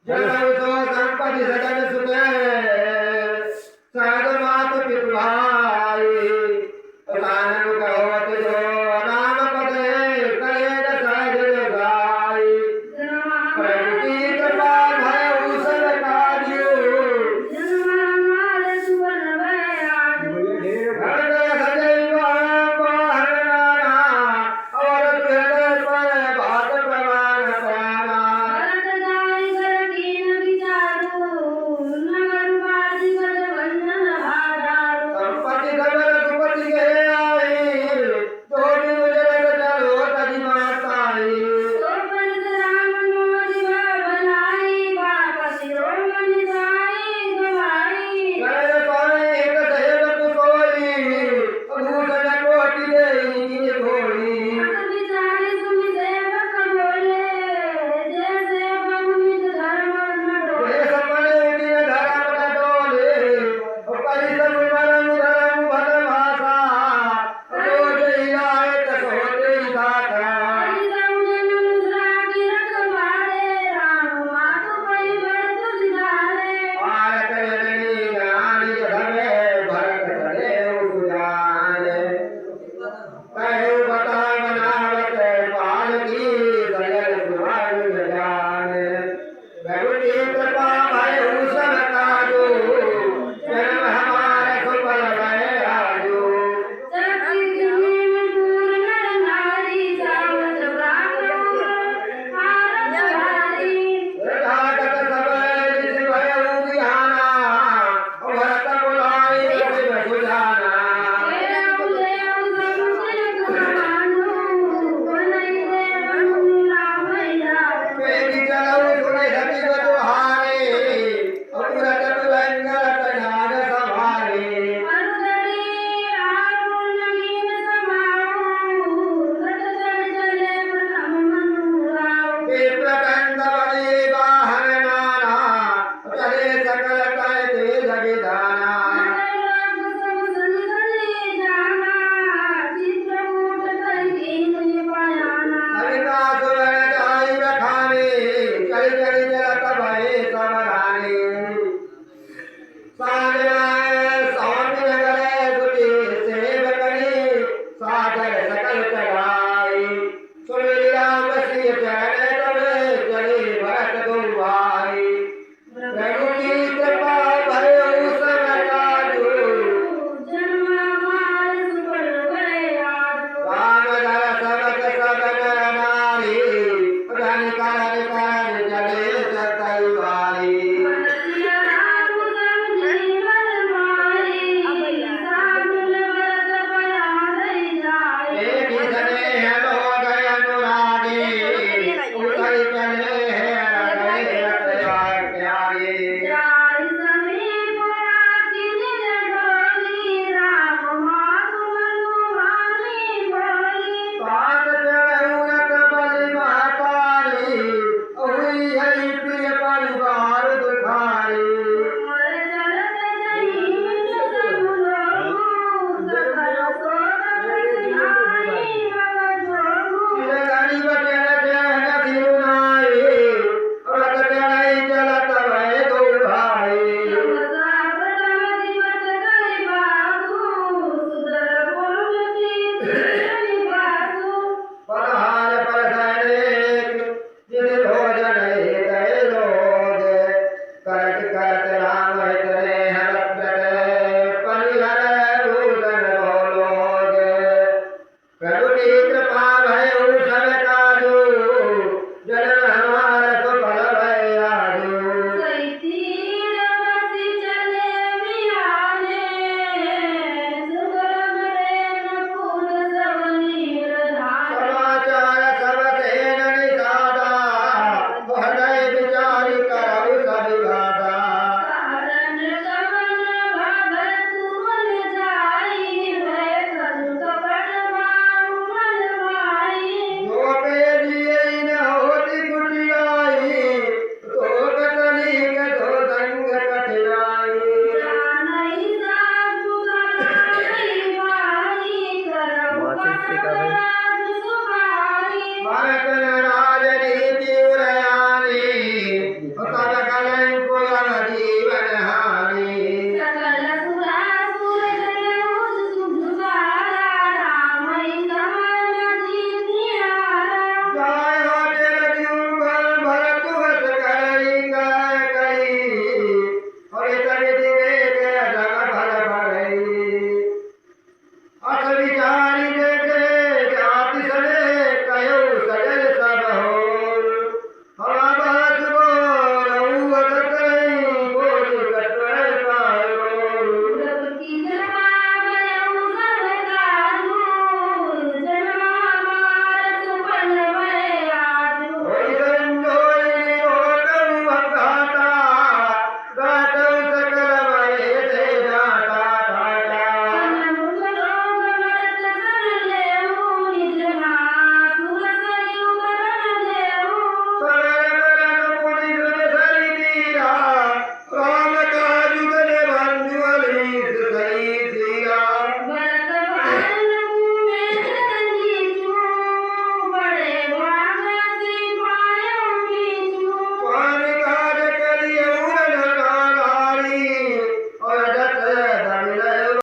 जगतो गणपति सजन सुते सहज मात पितुभाई कानन कहवत जो नाम पदे करे न सहज गाई प्रभु की कृपा भय उसल काजियो हृदय सदैव हरणाना और हृदय पर भात प्रमाण प्राणा संपत्ति धर्म सुपति के आई जोड़ी गुजर चलो तजी माताई करे सोई एक सेवक सोई भूषण कोटि देई की थोड़ी देश मने दिन धर्म न डोले परिसम मरम धर्म भद भाषा रोज हिलाए सोते साथा भारत जननी नारी धर्मे भरत चले उजाने कहे बता बनावत पाल की दयल सुहान जाने भगवती कृपा भय उसन काजो जन्म हमारे सुफल भय आजो घाटक सब जिस भय उबिहाना भरत बुलाई शिव सुजाना मेरी चलऊ सुने सभी बतुहारे अपुरत व्यंगत नाग सभारे प्रकंद बले बाहर नाना चले सकल कय तेज विधाना सरिता सुरन जाई बखाने चल चल